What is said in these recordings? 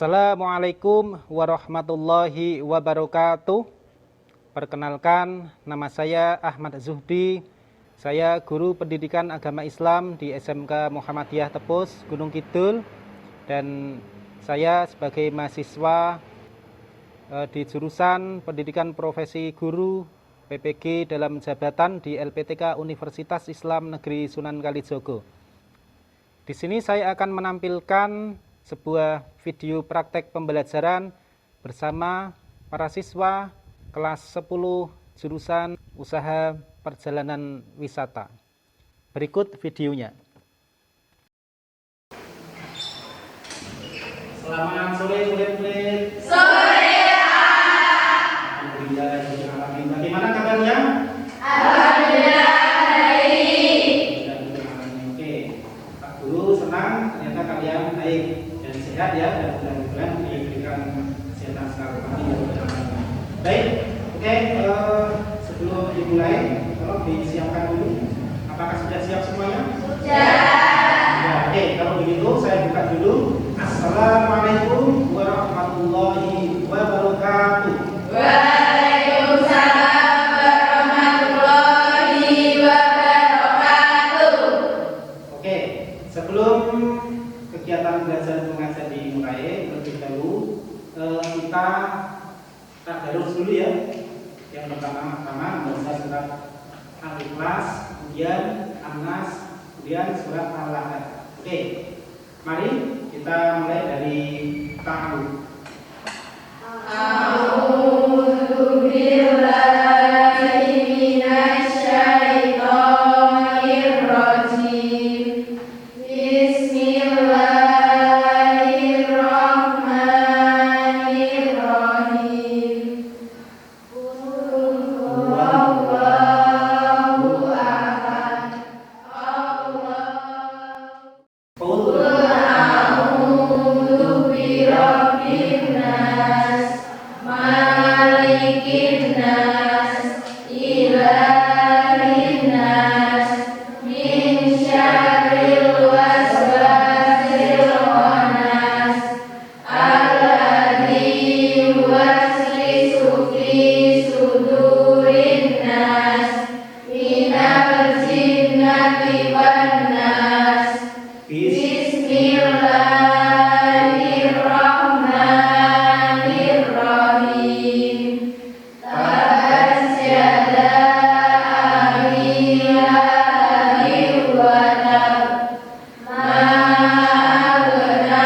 Assalamualaikum warahmatullahi wabarakatuh. Perkenalkan, nama saya Ahmad Zuhdi. Saya guru pendidikan agama Islam di SMK Muhammadiyah Tepus, Gunung Kidul. Dan saya sebagai mahasiswa di jurusan pendidikan profesi guru PPG dalam jabatan di LPTK Universitas Islam Negeri Sunan Kalijogo. Di sini saya akan menampilkan sebuah video praktek pembelajaran bersama para siswa kelas 10 jurusan usaha perjalanan wisata. Berikut videonya. Selamat sore murid-murid. Sore. Alhamdulillah. Bagaimana kabarnya? Alhamdulillah baik. Oke, Pak Guru senang ternyata kalian baik dan sehat ya, dan mudah-mudahan diberikan kesehatan selalu. Baik, oke, sebelum dimulai, tolong disiapkan dulu. Apakah sudah siap semuanya? Sudah. Oke, kalau begitu saya buka dulu. Assalamualaikum warahmatullahi wabarakatuh. Waalaikumsalam warahmatullahi wabarakatuh. Oke, sebelum kegiatan belajar mengajar dimulai, terlebih dahulu kita tadarus dulu ya. Yang pertama membaca surat Al-Ikhlas, kemudian An-Nas, kemudian surat Al-Lahab. Oke, mari kita mulai dari ta'awudz. A'udzu billahi minasy syaithanir rajim. Bismillahirrahmanirrahim. Allahu akbar. Qul a'udzu birabbin nas, malikin nas, ilahin nas, min syarril waswasil khannas, alladzi yuwaswisu fi sudurin nas, minal jinnati wan nas. Bismillahirrahmanirrahim. Tabbat yada abi lahabin wa tab. Ma aghna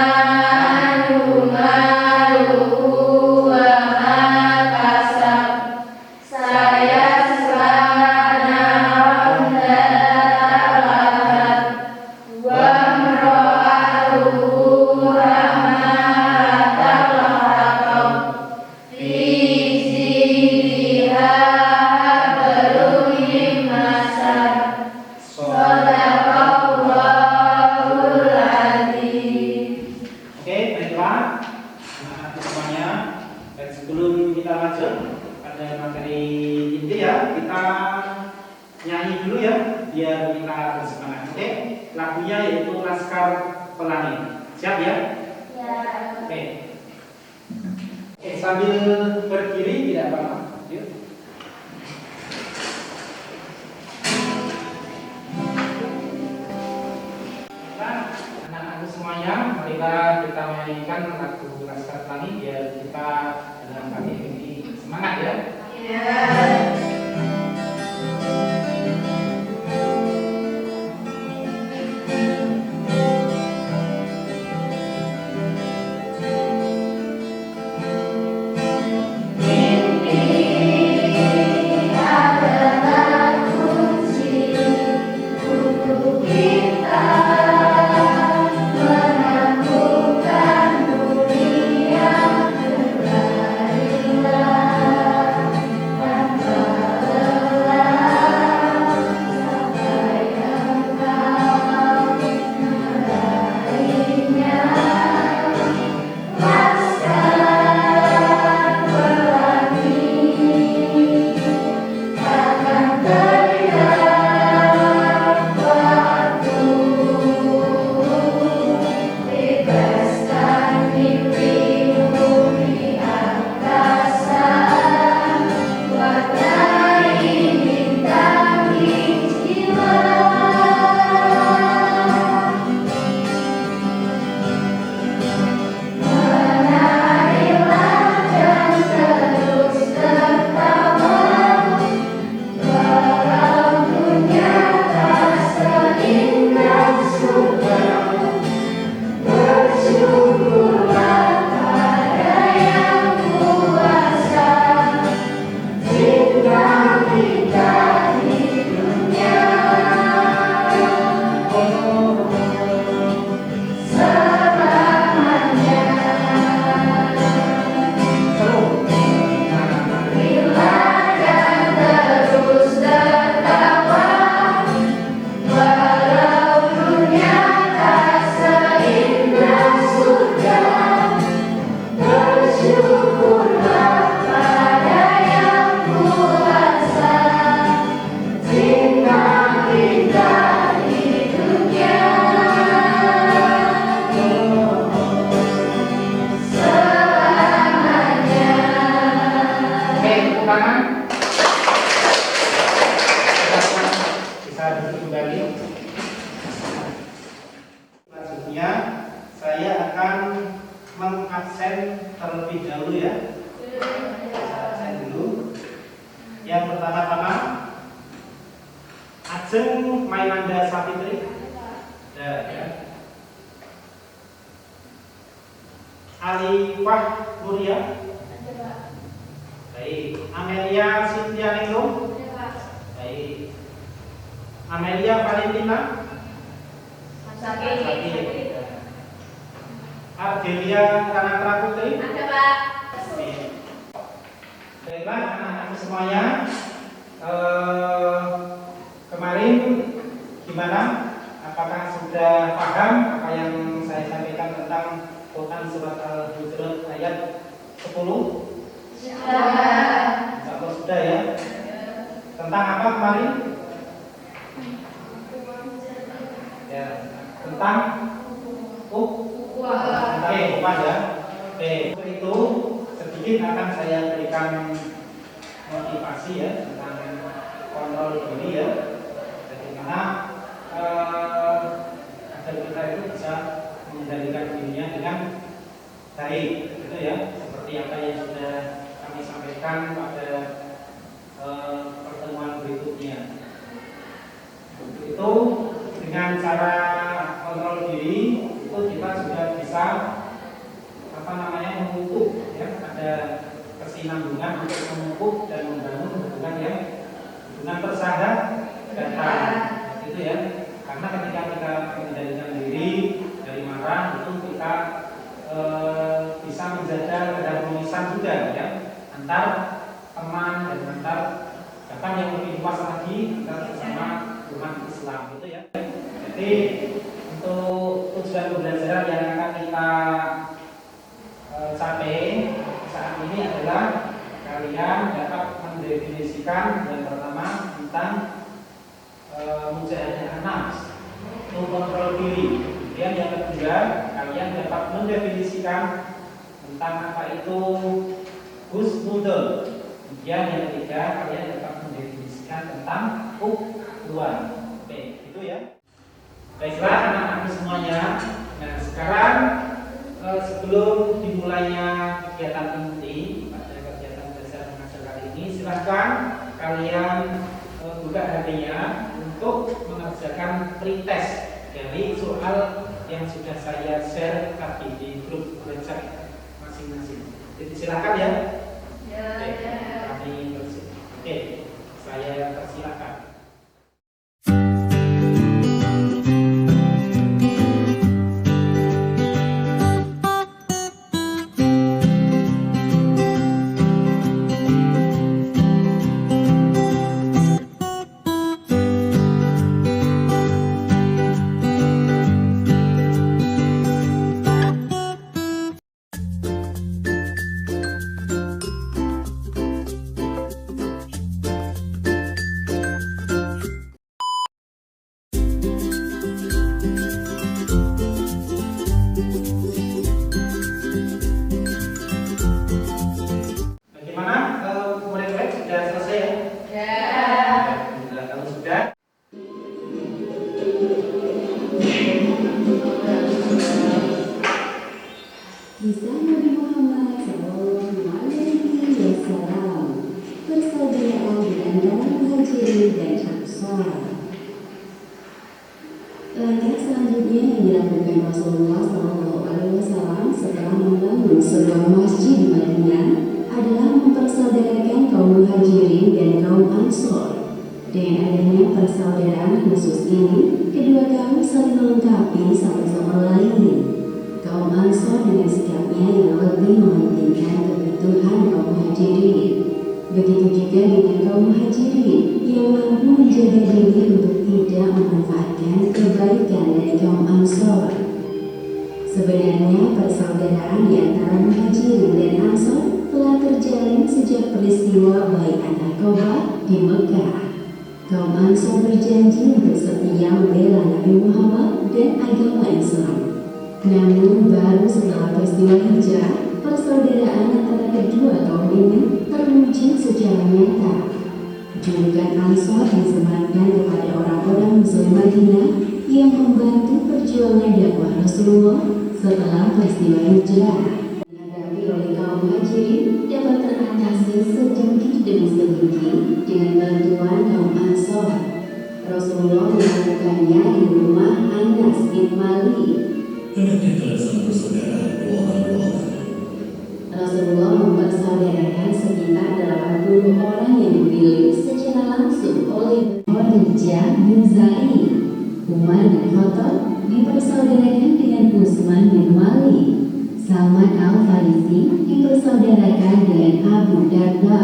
anhu maluhu wa ma kasab. Sayasla naran dzata lahab. Wa imra'atuhu hammalatal hatab. Fi jidha hablum min masad. Shadaqallahul adzim. Oke, baiklah anak-anak semuanya. Dan sebelum kita lanjut pada materi inti ya, kita nyanyi dulu ya, biar kita bersemangat. Oke, lagunya yaitu Laskar Pelangi. Siap ya? Ya. Oke. Oke, sambil berdiri tidak apa-apa. Yuk. Nah, anak-anak semuanya, marilah kita mainkan lagu Laskar Pelangi biar kita dalam kali ini semangat ya. Ya. Mimpi adalah kunci untuk kita menemukan dunia kembali. Ajeng Mainanda Sapitri. Ya. Alifah Nuria. Baik. Amelia Cynthia Ningrum. Baik. Amelia Valentina. Sakit. Ardelia Kanatra Putri. Ada, Pak. Baiklah anak-anak semuanya, kemarin gimana? Apakah sudah paham apa yang saya sampaikan tentang Quran surat Al-Hujurat ayat 10? Insya Allah sudah ya. Tentang apa kemarin? Ya, tentang upah ya. Oke, untuk itu sedikit akan saya berikan motivasi ya tentang kontrol diri ya. Bagaimana agar kita itu bisa mengendalikan dirinya dengan baik, gitu ya. Seperti apa yang sudah kami sampaikan pada pertemuan berikutnya. Untuk itu dengan cara kontrol diri itu kita sudah bisa memupuk ya, ada kesinambungan untuk memupuk dan membangun hubungan yang persahabatan gitu ya. Karena ketika kita mengendalikan diri dari marah itu kita bisa menjaga keharmonisan juga ya antar teman dan antar bahkan yang lebih luas lagi antar sesama umat Islam gitu ya. Jadi untuk tujuan pembelajaran yang akan kita capai saat ini adalah kalian dapat mendefinisikan yang pertama tentang mujahadah nafs, mengontrol diri. Kemudian yang kedua kalian dapat mendefinisikan tentang apa itu husnudon. Kemudian yang ketiga kalian dapat mendefinisikan tentang ukhuwah. Oke, itu ya. Baiklah anak-anak semuanya. Nah sekarang sebelum dimulainya kegiatan inti pada kegiatan belajar mengajar kali ini, silahkan kalian buka HP-nya untuk mengerjakan pretest dari soal yang sudah saya share tadi di grup belajar masing-masing. Jadi silahkan ya. Oke, saya persilahkan. Kisah Nabi Muhammad SAW, persaudaraan di antara Muhajirin dan Ansar. Langkah selanjutnya yang dilakukan Rasulullah SAW setelah membangun sebuah masjid di Madinah adalah mempersaudarakan kaum Muhajirin dan kaum Ansar. Dengan adanya persaudaraan khusus ini, kedua kaum saling melengkapi satu sama lain. Kaum Ansar dengan sikapnya yang lebih mementingkan kebutuhan kaum Muhajirin. Begitu juga dengan kaum Muhajirin yang mampu menjaga diri untuk tidak memanfaatkan kebaikan dari kaum Ansar. Sebenarnya persaudaraan di antara Muhajirin dan Ansar telah terjalin sejak peristiwa Bai'at Aqabah di Mekah. Kaum Ansar berjanji untuk setia membela Nabi Muhammad dan agama Islam. Namun baru setelah peristiwa hijrah, persaudaraan antara kedua kaum ini terwujud secara nyata. Julukan Ansar disematkan kepada orang-orang Muslim Madinah yang membantu perjuangan dakwah Rasulullah setelah peristiwa hijrah. Dihadapi oleh kaum Muhajirin dapat teratasi sedikit demi sedikit dengan bantuan kaum Ansar. Rasulullah Al-Khattab dipersaudarakan dengan Utsman bin Walid. Salman Al-Farisi dipersaudarakan dengan Abu Darda,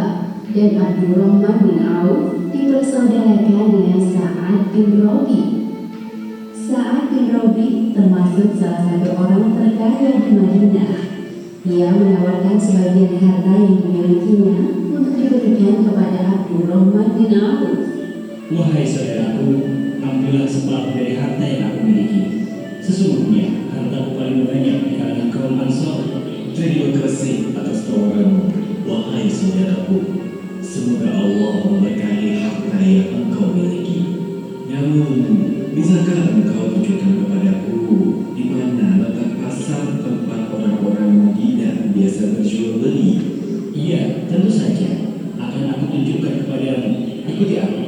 dan Abdurrahman bin Auf dipersaudarakan dengan Sa'ad bin Rabi. Sa'ad bin Rabi termasuk salah satu orang terkaya di Madinah. Ia menawarkan sebagian harta yang dimilikinya untuk diberikan kepada Abdurrahman bin Auf. Wahai saudaraku, ambillah separuh dari harta yang aku miliki. Sesungguhnya hartaku paling banyak di kalangan kaum Ansor. Jadi berkasih atas tawaranmu, wahai saudaraku. Semoga Allah memberkahi harta yang engkau miliki. Namun, bisakah engkau tunjukkan kepadaku di mana letak pasar tempat orang-orang Madinah biasa berjual beli? Iya, tentu saja. Akan aku tunjukkan kepadamu. Ikuti aku.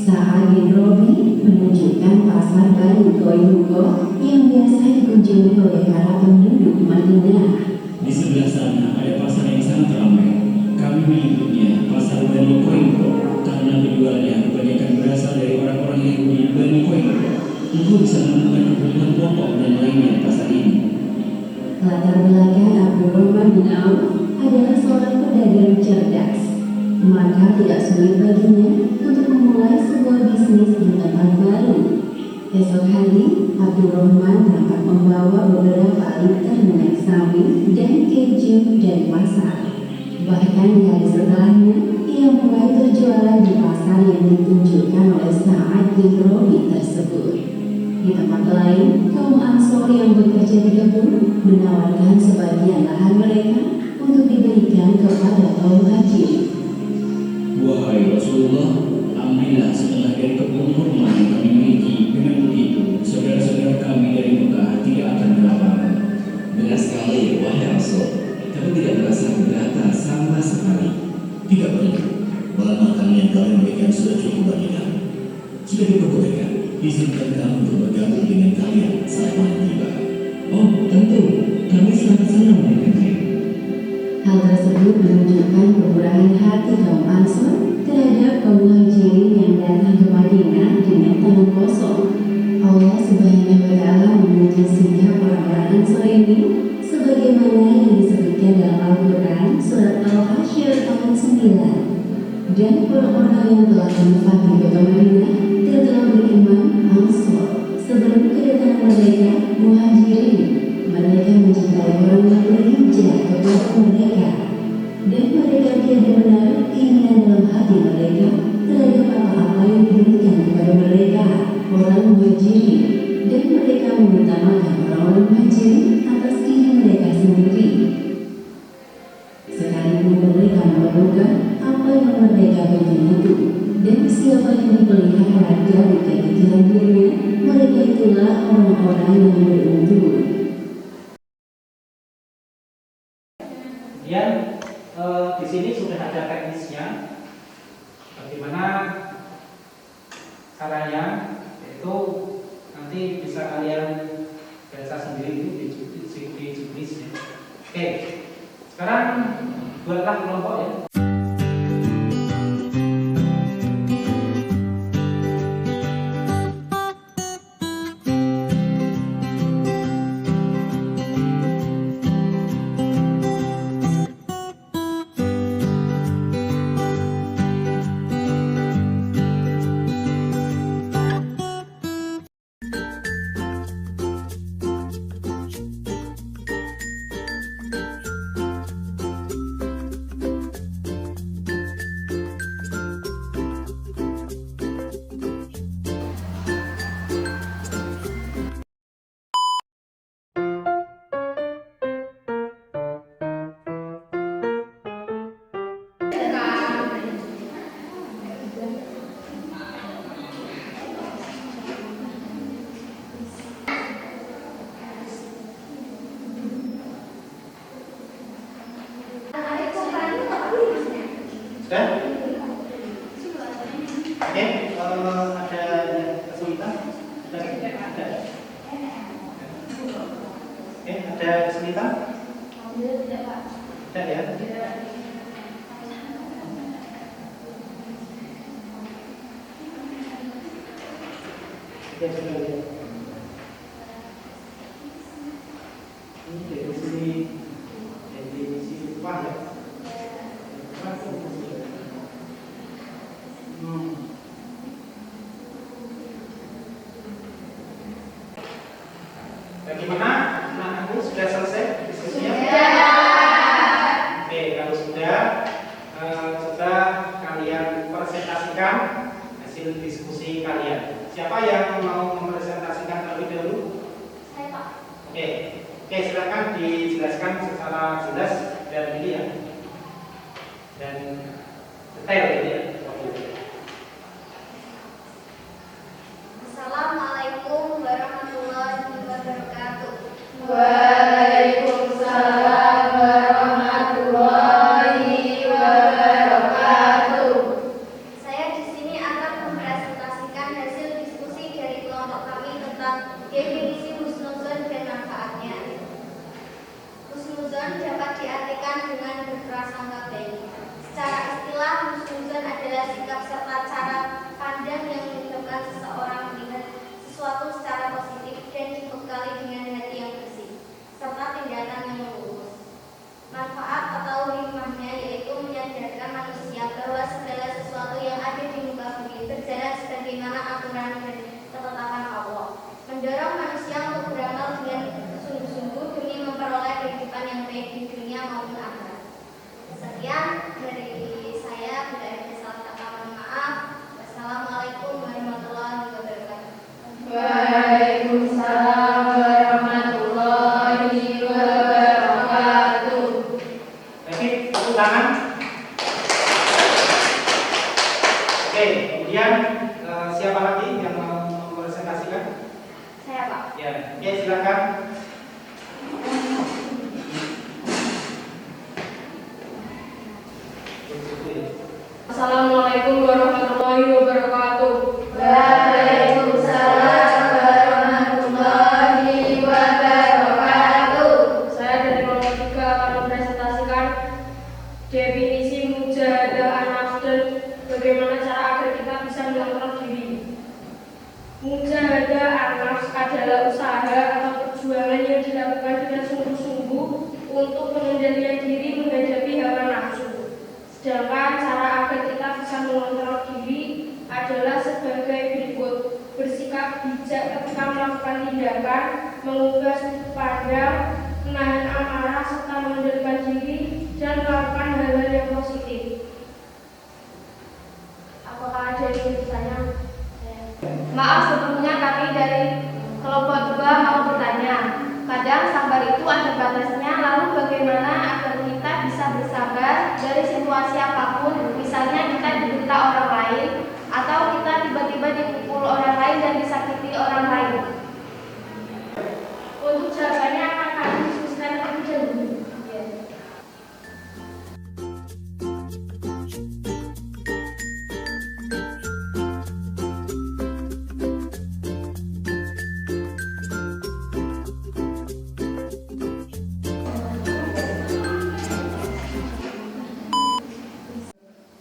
Sa'ad bin Rabi menunjukkan pasar baru Koinuko yang biasa dikunjungi oleh para penduduk Madinah. Di sebelah sana ada pasar yang sangat ramai. Kami menyebutnya Pasar Bani Koinko karena penjualnya kebanyakan berasal dari orang-orang Yahudi Bani Koinko. Engkau bisa menemukan kebutuhan pokok dan lainnya di pasar ini. Latar belakang Abdurrahman bin Auf adalah seorang pedagang cerdas. Maka tidak sulit baginya untuk memulai sebuah bisnis di tempat baru. Esok hari, Abdurrahman dapat membawa beberapa liter minyak sawit dan keju dari pasar. Bahkan di hari setelahnya, ia mulai berjualan di pasar yang ditunjukkan oleh Sa'ad bin Rabi tersebut. Di tempat lain, kaum Ansor yang bekerja di kebun menawarkan sebagian lahan mereka untuk diberikan kepada kaum Haji. Wahai Rasulullah, ambillah setengah dari kebun kurma yang kami miliki. Dengan begitu, saudara-saudara kami dari Mekah tidak akan kelaparan. Benar sekali, wahai Rasul. Kami tidak merasa keberatan sama sekali. Tidak perlu. Bahan makanan yang kami berikan sudah cukup bagi kami. Jika diperbolehkan, izinkan kami untuk bergabung dengan kalian saat malam tiba. Oh, tentu. Kami sangat senang mendengarnya. Hal tersebut menunjukkan kemurahan hati kaum Ansor terhadap kaum Muhajirin yang datang ke Madinah dengan tangan kosong. Allah Subhanahu wa Ta'ala memuji sikap orang-orang Ansor ini sebagaimana yang disebutkan dalam Al-Quran surat Al-Hasyr ayat 9. Dan orang-orang yang telah menetap di kota Madinah dan telah beriman Ansor sebelum kedatangan mereka Muhajirin. Mereka mencintai orang yang berhijrah kepada mereka, dan mereka tiada menaruh keinginan dalam hati mereka terhadap apa-apa yang diberikan kepada mereka orang Muhajirin, dan mereka mengutamakan orang-orang Muhajirin atas diri mereka sendiri. Sekalipun mereka memerlukan apa yang mereka berikan itu, dan siapa yang dipelihara dari kekikiran dirinya, mereka itulah orang-orang yang beruntung. Kemudian di sini sudah ada teknisnya, bagaimana caranya, yaitu nanti bisa kalian baca sendiri di juknisnya. Oke, sekarang buatlah kelompok ya. Sudah? Oke, ada kesulitan? Sudah ada? Oke, ada kesulitan? Tidak ya? Oke, Ya sudah lihat. Ini definisi upah ya. Bagaimana? Nah, aku sudah selesai diskusinya? Oke, kalau sudah, coba kalian presentasikan hasil diskusi kalian. Siapa yang mau mempresentasikan terlebih dahulu? Saya, Pak. Oke, silakan dijelaskan secara jelas dan ini ya, dan detail ini ya. Assalamualaikum warahmatullahi wabarakatuh. Waalaikumsalam warahmatullahi wabarakatuh. Saya di sini akan mempresentasikan hasil diskusi dari kelompok kami tentang definisi husnuzon dan manfaatnya. Husnuzon dapat diartikan dengan berprasangka baik. Secara istilah, husnuzon adalah sikap serta cara pandang yang menyebabkan seseorang melihat sesuatu secara positif dan dibekali dengan hati yang bersih, serta tindakan yang lurus. Manfaat atau hikmahnya yaitu menyadarkan manusia bahwa segala sesuatu yang ada di muka bumi berjalan sebagaimana aturan dan ketetapan Allah. Mendorong manusia untuk beramal dengan sungguh-sungguh demi memperoleh kehidupan yang baik di dunia maupun akhirat. Sekian dari saya, bila ada salah kata mohon maaf. Wassalamualaikum warahmatullahi wabarakatuh. Waalaikumsalam warahmatullahi wabarakatuh. Oke, tepuk tangan. Oke, kemudian siapa lagi yang mau mempresentasikan? Saya, Pak. Ya, oke, silakan. Assalamualaikum warahmatullahi wabarakatuh. Waalaikumsalam warahmatullahi wabarakatuh. Saya dari kelompok 3 akan mempresentasikan definisi mujahadah an-nafs dan bagaimana cara agar kita bisa mengontrol diri. Mujahadah an-nafs adalah usaha atau perjuangan yang dilakukan dengan sungguh-sungguh untuk mengendalikan diri menghadapi hawa nafsu. Sedangkan cara agar kita bisa mengontrol diri adalah sebagai berikut: bersikap bijak ketika melakukan tindakan, mengubah sudut pandang, menahan amarah serta mengendalikan diri, dan melakukan hal-hal yang positif. Apakah ada yang bertanya? Maaf, sebelumnya kami dari kelompok 2 mau bertanya. Kadang sabar itu ada batasnya, lalu bagaimana agar kita bisa bersabar dari situasi apapun, misalnya kita dibentak orang lain, atau kita tiba-tiba dipukul orang lain dan disakiti orang lain. Untuk jawabannya akan kami diskusikan terlebih dahulu.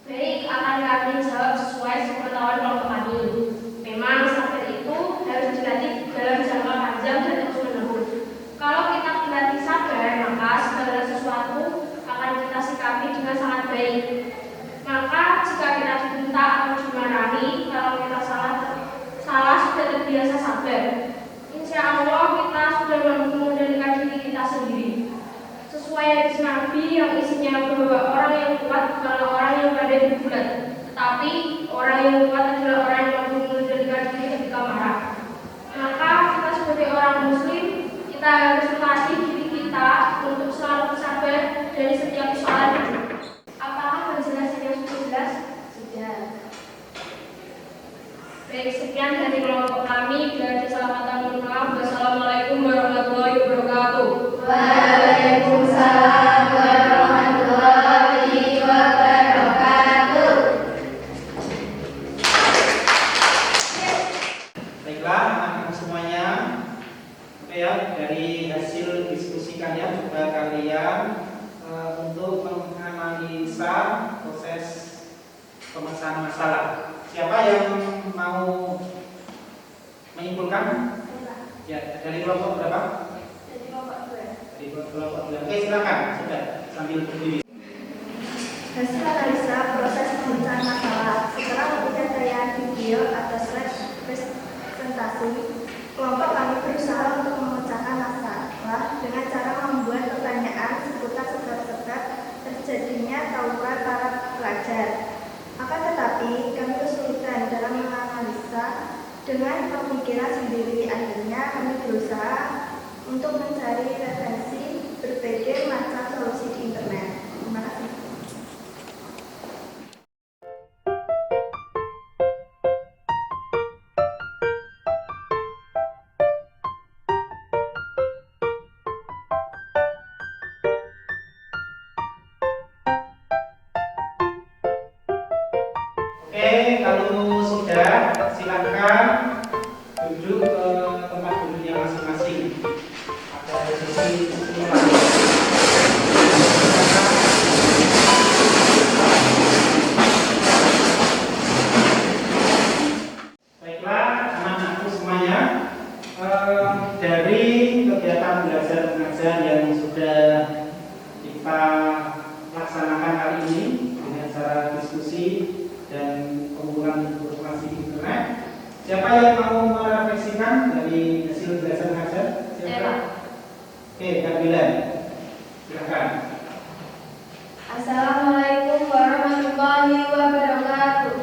Baik, akan kami jawab sesuai sepengetahuan kelompok kami. Memang sabar itu harus dilatih dalam jangka panjang dan terus-menerus. Kalau kita berlatih sabar, maka segala sesuatu akan kita sikapi dengan sangat baik. Maka jika kita dibentak atau dimarahi, kalau kita salah sudah terbiasa sabar. Insya Allah kita sudah mampu mengendalikan diri kita sendiri. Sesuai hadis Nabi yang isinya bahwa orang yang kuat bukanlah orang yang pandai berbulat, tetapi orang yang kuat adalah orang yang mampu mengendalikan diri ketika marah. Maka kita sebagai orang muslim, kita harus melatih diri kita untuk selalu bersabar dari setiap persoalan. Apakah penjelasannya sudah jelas? Sudah. Baik, sekian dari kelompok kami. Bila ada salah kata mohon maaf. Wassalamualaikum warahmatullahi wabarakatuh. Waalaikumsalam warahmatullahi wabarakatuh. Baiklah, anak-anak semuanya. Oke ya, dari hasil diskusi kalian coba kalian untuk menganalisa proses pemecahan masalah. Siapa yang mau menyimpulkan menyimpulkan? Ya, dari kelompok berapa? Dari kelompok 2. Dari kelompok 2. Oke, silakan. Sudah sambil berdiri. Hasil analisa proses pemecahan masalah setelah penyampaian video atau slide presentasi, kelompok kami berusaha untuk memecahkan masalah dengan cara membuat pertanyaan seputar sebab-sebab terjadinya tawuran para pelajar. Akan tetapi, kami kesulitan dalam menganalisa dengan pemikiran sendiri. Akhirnya kami berusaha untuk mencari referensi berbagai macam solusi di internet. Terima kasih. Oke, kalau sudah silakan duduk ke tempat duduknya masing-masing. Ada sesi simulasi. Baiklah, anak-anakku semuanya, dari kegiatan belajar mengajar yang sudah kita laksanakan kali ini dengan cara diskusi dan pengumpulan informasi di internet. Siapa yang mau merefleksikan dari hasil belajar mengajar? Siapa? Oke, Kak Bilan, silakan. Assalamualaikum warahmatullahi wabarakatuh.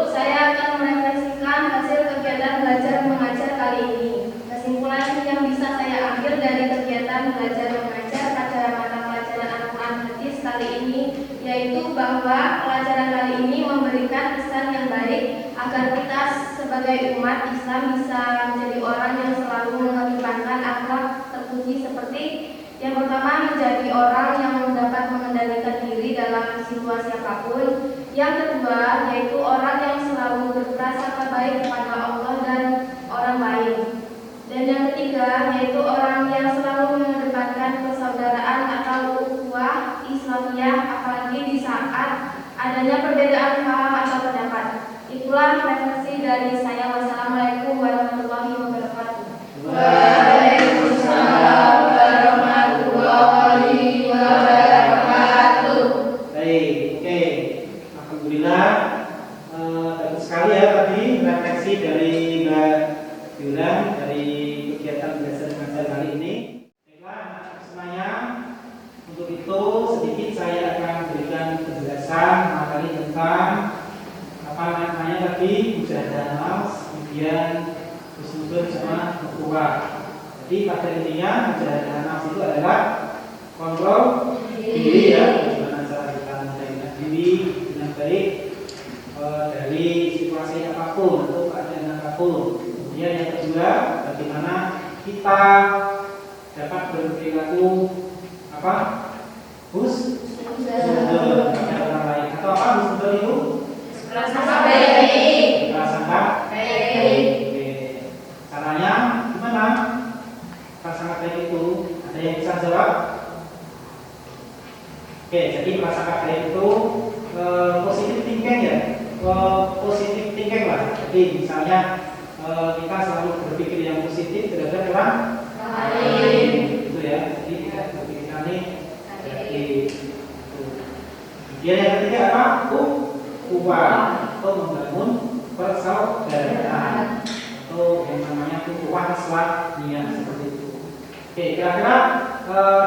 Saya akan merefleksikan hasil kegiatan belajar mengajar kali ini. Kesimpulan yang bisa saya ambil dari kegiatan belajar mengajar pada mata pelajaran Al-Quran Hadis kali ini yaitu bahwa pelajaran kali ini memberikan kesan yang baik agar kita sebagai umat Islam bisa menjadi orang yang selalu mengedepankan akhlak terpuji seperti yang pertama menjadi orang yang dapat mengendalikan diri dalam situasi apapun. Yang kedua yaitu orang yang selalu berprasangka baik kepada Allah dan orang lain. Dan yang ketiga yaitu orang yang selalu mengedepankan persaudaraan atau ukhuwah Islamiyah apalagi di saat adanya perbedaan paham atau pendapat. Itulah refleksi dari saya. Wassalamualaikum warahmatullahi wabarakatuh. Waalaikumsalam warahmatullahi wabarakatuh. Baik, oke. Alhamdulillah, bagus sekali ya tadi refleksi dari Mbak Yulan dari kegiatan belajar mengajar kali ini. Baiklah, anak-anak semuanya, untuk itu sedikit saya akan berikan penjelasan materi tentang apa namanya tadi mujahadah, kemudian husnuzon sama ukhuwah. Jadi pada intinya mujahadah nafs itu adalah kontrol diri ya, bagaimana cara kita menjaga diri dengan baik dari situasi apapun atau keadaan apapun. Kemudian yang kedua, bagaimana kita dapat berperilaku apa? Husnuzon pada orang lain atau apa husnuzon itu? Prasangka baik. Prasangka baik. Oke. Caranya gimana? Prasangka baik itu ada yang bisa jawab? Oke, jadi prasangka baik itu positive thinking ya, positive thinking lah. Jadi misalnya kita selalu berpikir yang positif terhadap orang lain, gitu ya. Jadi tidak berpikir negatif. Kemudian yang ketiga apa? Ukhuwah atau membangun persaudaraan atau yang namanya ukhuwah Islamiyah seperti itu. Oke, kira-kira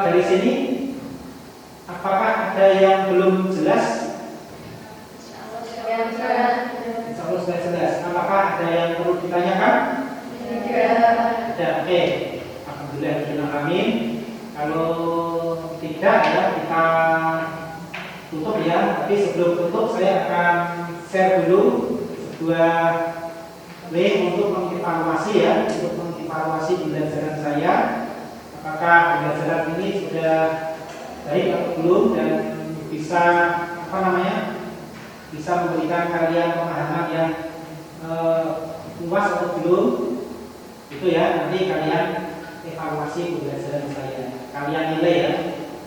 dari sini apakah ada yang belum jelas? Insya Allah sudah jelas. Apakah ada yang perlu ditanyakan? Tidak. Ada. Oke. Alhamdulillah. Amin. Kalau tidak ya kita tutup ya. Tapi sebelum tutup saya akan share dulu sebuah link untuk mengevaluasi ya, untuk mengevaluasi pembelajaran saya. Apakah pembelajaran ini sudah baik atau belum dan bisa apa namanya? Bisa memberikan kalian pemahaman yang puas atau belum, itu ya. Nanti kalian evaluasi pembelajaran saya, kalian nilai ya,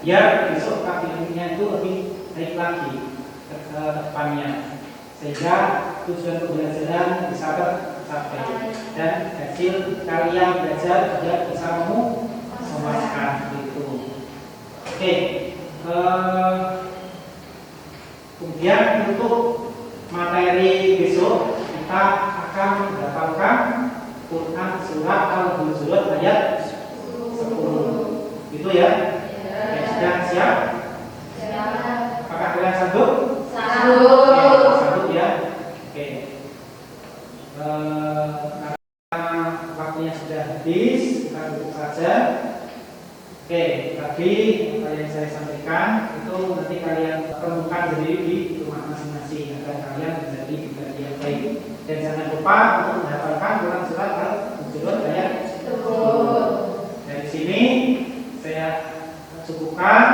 biar besok KPM-nya itu lebih naik lagi ke depannya, sehingga tujuan pembelajaran bisa tercapai dan hasil kalian belajar juga bisa memuaskan gitu. Oke, kemudian untuk materi besok kita akan mendapatkan Quran surat Al-Hujurat ayat 10. Gitu ya? Oke, sudah siap? Apakah kalian sanggup? Oke, sanggup ya. Oke. Karena waktunya sudah habis, kita tutup saja. Oke, tadi apa yang saya sampaikan itu nanti kalian temukan sendiri di rumah masing-masing agar kalian menjadi pribadi yang baik. Dan jangan lupa untuk menghafalkan Quran surat Al-Hujurat ayat 10. Dari sini saya cukupkan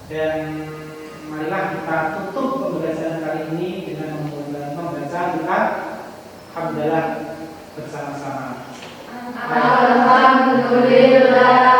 dan marilah kita tutup pembelajaran kali ini dengan membaca surat Alhamdulillah bersama-sama. Alhamdulillah.